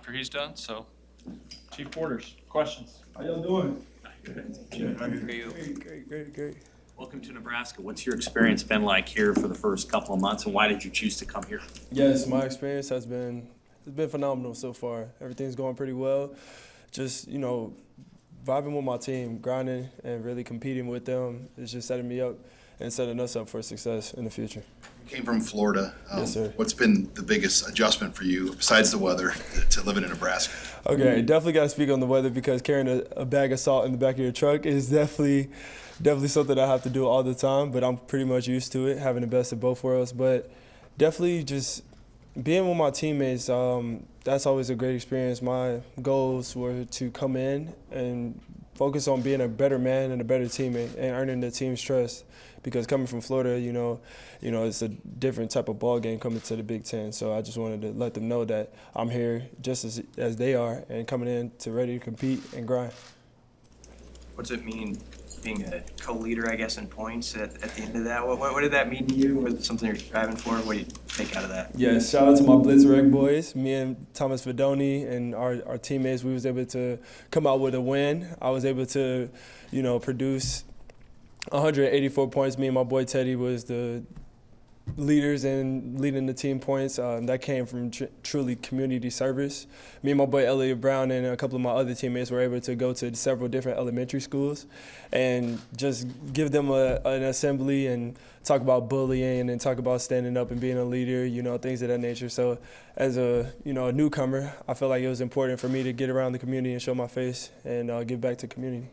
after he's done. So, Chief Porters, questions? How y'all doing? Good. How are you? Great. Welcome to Nebraska. What's your experience been like here for the first couple of months, and why did you choose to come here? Yes, my experience has been phenomenal so far. Everything's going pretty well. Just, vibing with my team, grinding and really competing with them is just setting me up and setting us up for success in the future. You came from Florida. Yes, sir. What's been the biggest adjustment for you, besides the weather, to living in Nebraska? Okay, definitely got to speak on the weather because carrying a bag of salt in the back of your truck is definitely something I have to do all the time, but I'm pretty much used to it, having the best of both worlds. But definitely just being with my teammates, that's always a great experience. My goals were to come in and focus on being a better man and a better teammate and earning the team's trust. Because coming from Florida, it's a different type of ball game coming to the Big Ten. So I just wanted to let them know that I'm here just as they are and coming in to ready to compete and grind. What's it mean being a co-leader, I guess, in points at the end of that? What did that mean to you? Was it something you're striving for? What do you take out of that? Yeah, shout out to my Blitz Rec boys. Me and Thomas Fedoni and our teammates, we was able to come out with a win. I was able to, produce 184 points. Me and my boy Teddy was the leaders in leading the team points. That came from truly community service. Me and my boy Elliot Brown and a couple of my other teammates were able to go to several different elementary schools and just give them an assembly and talk about bullying and talk about standing up and being a leader, things of that nature. So as a newcomer, I felt like it was important for me to get around the community and show my face and give back to the community.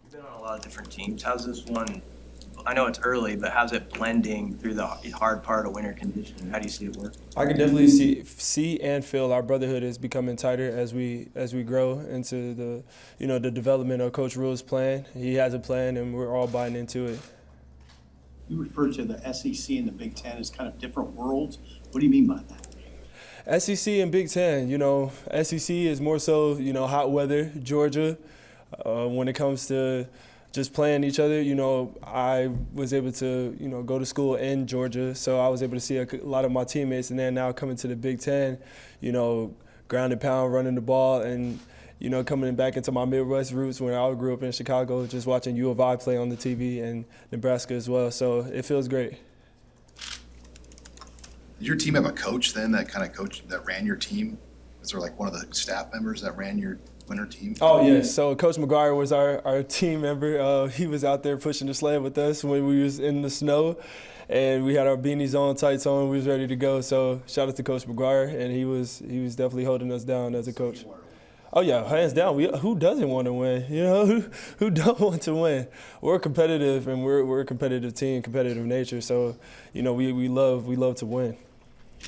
You've been on a lot of different teams. How's this one? I know it's early, but how's it blending through the hard part of winter conditioning? How do you see it work? I can definitely see and feel our brotherhood is becoming tighter as we grow into the development of Coach Rule's plan. He has a plan, and we're all buying into it. You refer to the SEC and the Big Ten as kind of different worlds. What do you mean by that? SEC and Big Ten, SEC is more so, hot weather, Georgia. When it comes to just playing each other, I was able to, go to school in Georgia, so I was able to see a lot of my teammates, and then now coming to the Big Ten, ground and pound, running the ball, and, coming back into my Midwest roots when I grew up in Chicago, just watching U of I play on the TV and Nebraska as well, so it feels great. Did your team have a coach then, that kind of coach that ran your team? Was there like one of the staff members that ran your winter team? Oh, yes. So Coach McGuire was our team member. He was out there pushing the sled with us when we was in the snow, and we had our beanies on, tights on. We was ready to go. So shout out to Coach McGuire, and he was definitely holding us down as a coach. Oh, yeah, hands down. Who doesn't want to win? Who don't want to win? We're competitive, and we're a competitive team, competitive nature. So, we love to win.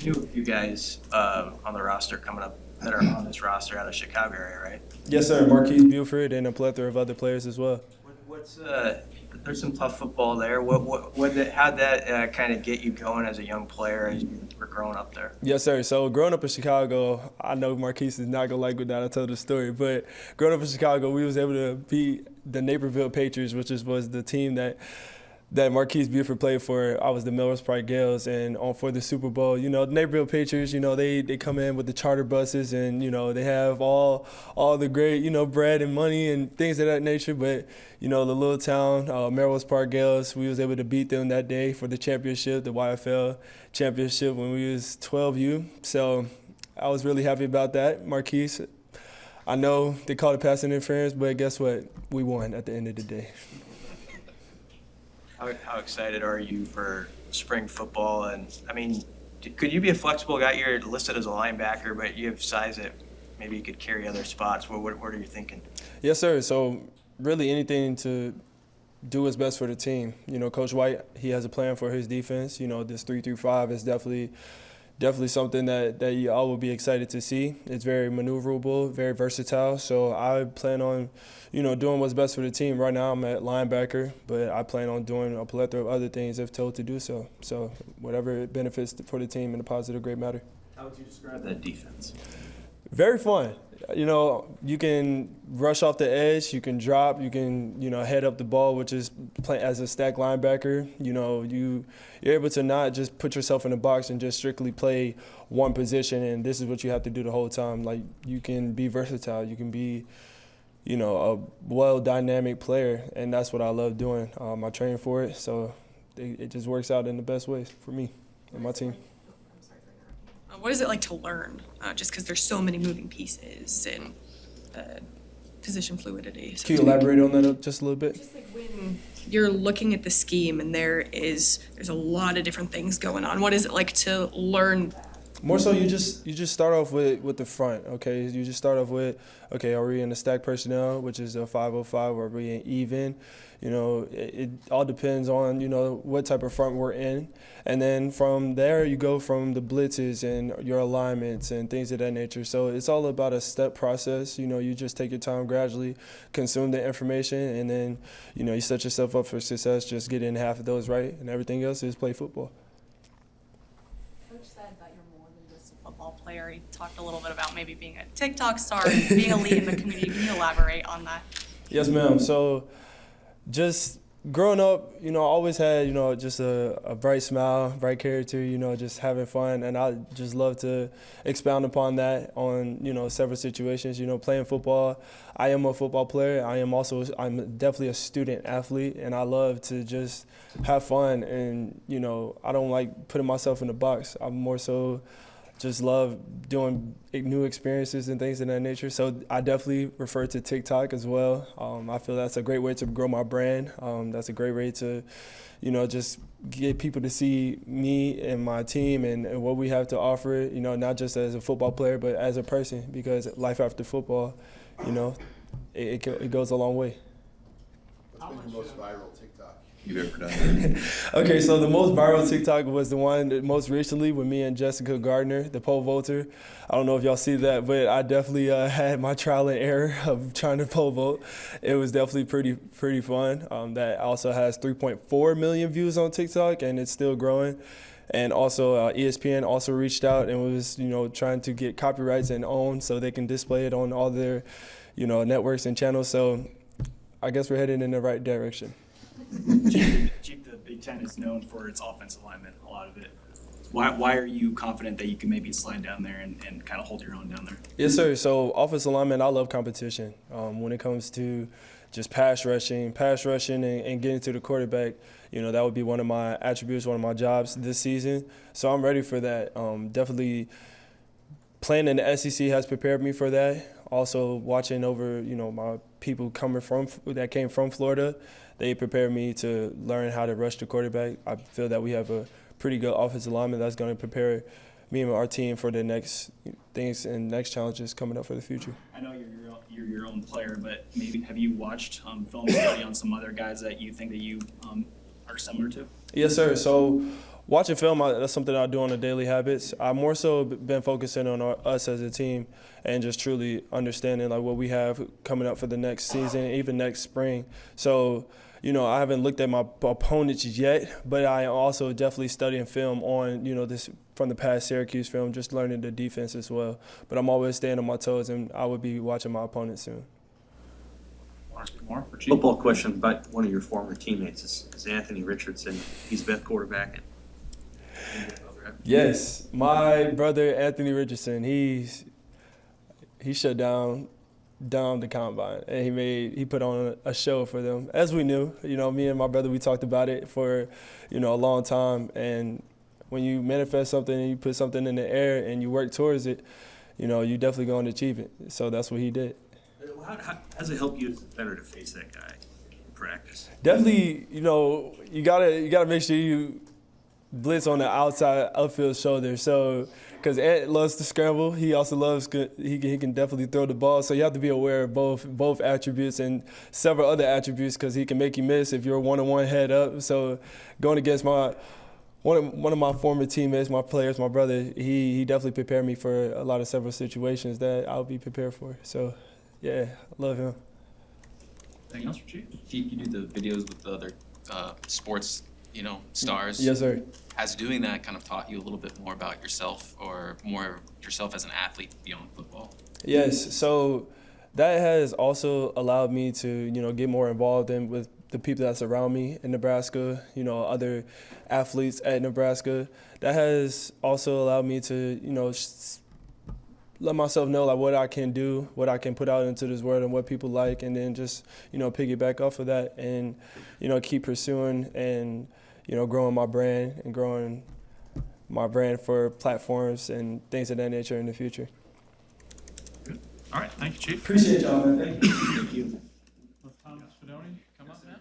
You knew a few guys on the roster coming up that are on this roster out of Chicago area, right? Yes, sir. Marquise Buford and a plethora of other players as well. There's some tough football there. How'd that kind of get you going as a young player as you were growing up there? Yes, sir. So growing up in Chicago, I know Marquise is not gonna like when I tell the story, but growing up in Chicago, we was able to beat the Naperville Patriots, which was the team that Marquise Buford played for. I was the Melrose Park Gales, and for the Super Bowl, the Naperville Patriots, they come in with the charter buses, and they have all the great, bread and money and things of that nature. But the little town, Melrose Park Gales, we was able to beat them that day for the championship, the YFL championship when we was 12U. So I was really happy about that, Marquise. I know they called it pass interference, but guess what? We won at the end of the day. How excited are you for spring football? And, could you be a flexible guy? You're listed as a linebacker, but you have size that maybe you could carry other spots. What are you thinking? Yes, sir. So really anything to do what's best for the team. Coach White, he has a plan for his defense. This 3-5 is definitely something that you all will be excited to see. It's very maneuverable, very versatile. So I plan on, doing what's best for the team. Right now I'm at linebacker, but I plan on doing a plethora of other things if told to do so. So whatever benefits for the team in a positive, great matter. How would you describe that defense? Very fun. You know, you can rush off the edge, you can drop, you can, head up the ball, which is play as a stack linebacker. You know, you're able to not just put yourself in a box and just strictly play one position, and this is what you have to do the whole time. Like, you can be versatile, you can be, a well-dynamic player, and that's what I love doing. I train for it, so it just works out in the best ways for me and my team. What is it like to learn? Just because there's so many moving pieces and position fluidity. So Can you elaborate on that just a little bit? just like when you're looking at the scheme and there's a lot of different things going on. What is it like to learn? More so, you just start off with the front, okay? You just start off with, okay, are we in the stack personnel, which is a 505, or are we in even? You know, it all depends on, what type of front we're in. And then from there, you go from the blitzes and your alignments and things of that nature. So it's all about a step process. You just take your time, gradually consume the information, and then, you set yourself up for success. Just getting half of those right, and everything else is play football. Coach said that you're more than just a football player. He talked a little bit about maybe being a TikTok star, being a lead in the community. Can you elaborate on that? Yes, ma'am. So just growing up, I always had, just a bright smile, bright character, just having fun. And I just love to expound upon that on, several situations. Playing football, I am a football player. I'm definitely a student athlete, and I love to just have fun. And, I don't like putting myself in a box. I'm more so just love doing new experiences and things of that nature. So I definitely refer to TikTok as well. I feel that's a great way to grow my brand. That's a great way to, just get people to see me and my team and what we have to offer, not just as a football player, but as a person, because life after football, it goes a long way. What's been your most viral TikTok you've ever done? Okay, so the most viral TikTok was the one that most recently with me and Jessica Gardner, the pole vaulter. I don't know if y'all see that, but I definitely had my trial and error of trying to pole vault. It was definitely pretty fun. That also has 3.4 million views on TikTok, and it's still growing. And also ESPN also reached out and was, trying to get copyrights and own so they can display it on all their, networks and channels. So I guess we're heading in the right direction. Chief, the Big Ten is known for its offensive linemen, a lot of it. Why are you confident that you can maybe slide down there and kind of hold your own down there? Yes, sir. So offensive lineman, I love competition. When it comes to just pass rushing and getting to the quarterback, that would be one of my attributes, one of my jobs this season. So I'm ready for that. Definitely playing in the SEC has prepared me for that. Also watching over, my people that came from Florida, they prepared me to learn how to rush the quarterback. I feel that we have a pretty good offensive lineman that's going to prepare me and our team for the next things and next challenges coming up for the future. I know you're your own player, but maybe have you watched film study on some other guys that you think that you are similar to? Yes, sir. So watching film, that's something I do on a daily habits. I've more so been focusing on us as a team and just truly understanding like what we have coming up for the next season, even next spring. So, I haven't looked at my opponents yet, but I am also definitely studying film on, this from the past Syracuse film, just learning the defense as well. But I'm always staying on my toes, and I will be watching my opponents soon. More for Chief. Football question about one of your former teammates is Anthony Richardson. He's been quarterback. Yes, my brother Anthony Richardson. He shut down the combine, and he put on a show for them. As we knew, me and my brother, we talked about it for a long time. And when you manifest something and you put something in the air and you work towards it, you definitely going to achieve it. So that's what he did. How does it help you as a defender to face that guy in practice? Definitely, you gotta make sure you blitz on the outside upfield shoulder. So, because Ant loves to scramble, he also loves he can definitely throw the ball. So you have to be aware of both attributes and several other attributes, because he can make you miss if you're one-on-one head up. So going against one of my former teammates, my players, my brother, he definitely prepared me for a lot of several situations that I'll be prepared for. So yeah, I love him. Anything else for Chief? Chief, you do the videos with the other sports, stars. Yes, sir. Has doing that kind of taught you a little bit more about yourself, or more yourself as an athlete beyond football? Yes, so that has also allowed me to, get more involved with the people that's around me in Nebraska, other athletes at Nebraska. That has also allowed me to, let myself know like what I can do, what I can put out into this world and what people like, and then just, piggyback off of that and, keep pursuing and, growing my brand and growing my brand for platforms and things of that nature in the future. All right, thank you, Chief. Appreciate y'all, man. Thank you. Thank you. Thomas Fedoni, come up now.